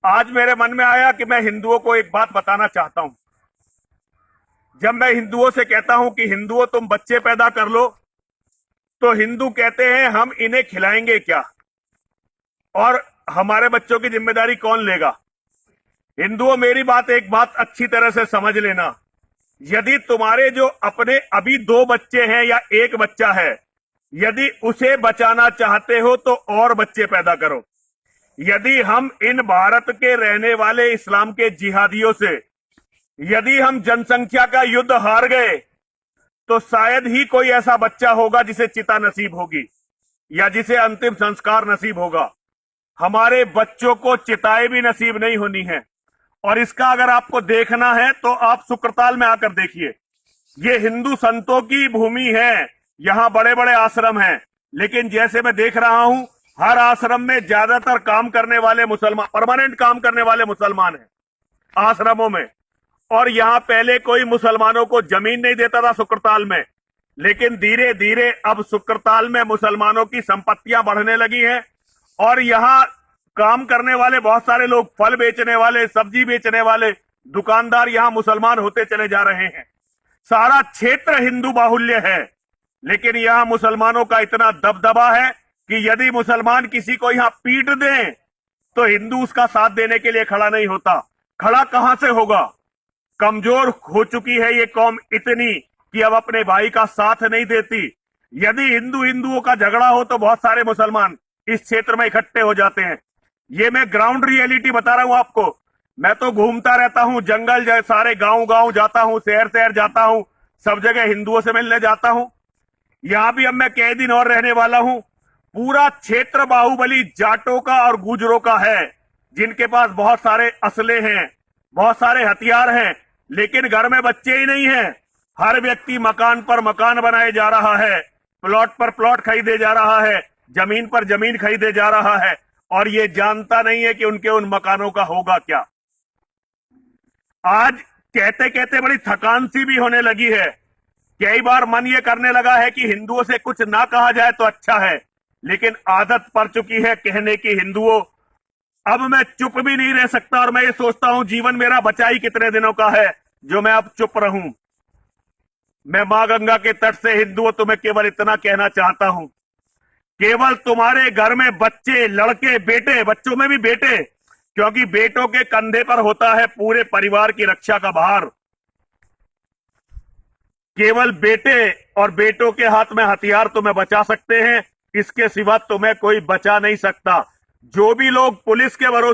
आज मेरे मन में आया कि मैं हिंदुओं को एक बात बताना चाहता हूं। जब मैं हिंदुओं से कहता हूं कि हिंदुओं तुम बच्चे पैदा कर लो, तो हिंदू कहते हैं हम इन्हें खिलाएंगे क्या और हमारे बच्चों की जिम्मेदारी कौन लेगा। हिंदुओं, मेरी बात एक बात अच्छी तरह से समझ लेना। यदि तुम्हारे जो अपने अभी दो बच्चे हैं या एक बच्चा है, यदि उसे बचाना चाहते हो तो और बच्चे पैदा करो। यदि हम इन भारत के रहने वाले इस्लाम के जिहादियों से यदि हम जनसंख्या का युद्ध हार गए, तो शायद ही कोई ऐसा बच्चा होगा जिसे चिता नसीब होगी या जिसे अंतिम संस्कार नसीब होगा। हमारे बच्चों को चिताएं भी नसीब नहीं होनी है। और इसका अगर आपको देखना है तो आप सुक्रताल में आकर देखिए। ये हिंदू संतों की भूमि है, यहां बड़े बड़े आश्रम हैं, लेकिन जैसे मैं देख रहा हूं हर आश्रम में ज्यादातर काम करने वाले मुसलमान, परमानेंट काम करने वाले मुसलमान हैं आश्रमों में। और यहां पहले कोई मुसलमानों को जमीन नहीं देता था सुक्रताल में, लेकिन धीरे धीरे अब सुक्रताल में मुसलमानों की संपत्तियां बढ़ने लगी हैं। और यहां काम करने वाले बहुत सारे लोग, फल बेचने वाले, सब्जी बेचने वाले दुकानदार यहां मुसलमान होते चले जा रहे हैं। सारा क्षेत्र हिंदू बाहुल्य है, लेकिन यहां मुसलमानों का इतना दबदबा है कि यदि मुसलमान किसी को यहां पीट दें तो हिंदू उसका साथ देने के लिए खड़ा नहीं होता। खड़ा कहां से होगा? कमजोर हो चुकी है ये कौम इतनी कि अब अपने भाई का साथ नहीं देती। यदि हिंदू हिंदुओं का झगड़ा हो तो बहुत सारे मुसलमान इस क्षेत्र में इकट्ठे हो जाते हैं। ये मैं ग्राउंड रियलिटी बता रहा हूं आपको। मैं तो घूमता रहता हूं, जंगल सारे गांव गांव जाता हूं, शहर शहर जाता हूं, सब जगह हिंदुओं से मिलने जाता हूं। यहां भी अब मैं कई दिन और रहने वाला हूं। पूरा क्षेत्र बाहुबली जाटों का और गुजरों का है, जिनके पास बहुत सारे असले हैं, बहुत सारे हथियार हैं, लेकिन घर में बच्चे ही नहीं हैं। हर व्यक्ति मकान पर मकान बनाए जा रहा है, प्लॉट पर प्लॉट खरीदे जा रहा है, जमीन पर जमीन खरीदे जा रहा है, और ये जानता नहीं है कि उनके उन मकानों का होगा क्या। आज कहते कहते बड़ी थकान सी भी होने लगी है। कई बार मन ये करने लगा है कि हिंदुओं से कुछ ना कहा जाए तो अच्छा है, लेकिन आदत पड़ चुकी है कहने की हिंदुओं। अब मैं चुप भी नहीं रह सकता, और मैं ये सोचता हूं जीवन मेरा बचा ही कितने दिनों का है जो मैं अब चुप रहूं। मैं मां गंगा के तट से हिंदुओं तुम्हें केवल इतना कहना चाहता हूं, केवल तुम्हारे घर में बच्चे, लड़के, बेटे, बच्चों में भी बेटे, क्योंकि बेटों के कंधे पर होता है पूरे परिवार की रक्षा का भार। केवल बेटे और बेटों के हाथ में हथियार तुम्हें बचा सकते हैं, इसके सिवा तुम्हें कोई बचा नहीं सकता। जो भी लोग पुलिस के भरोसे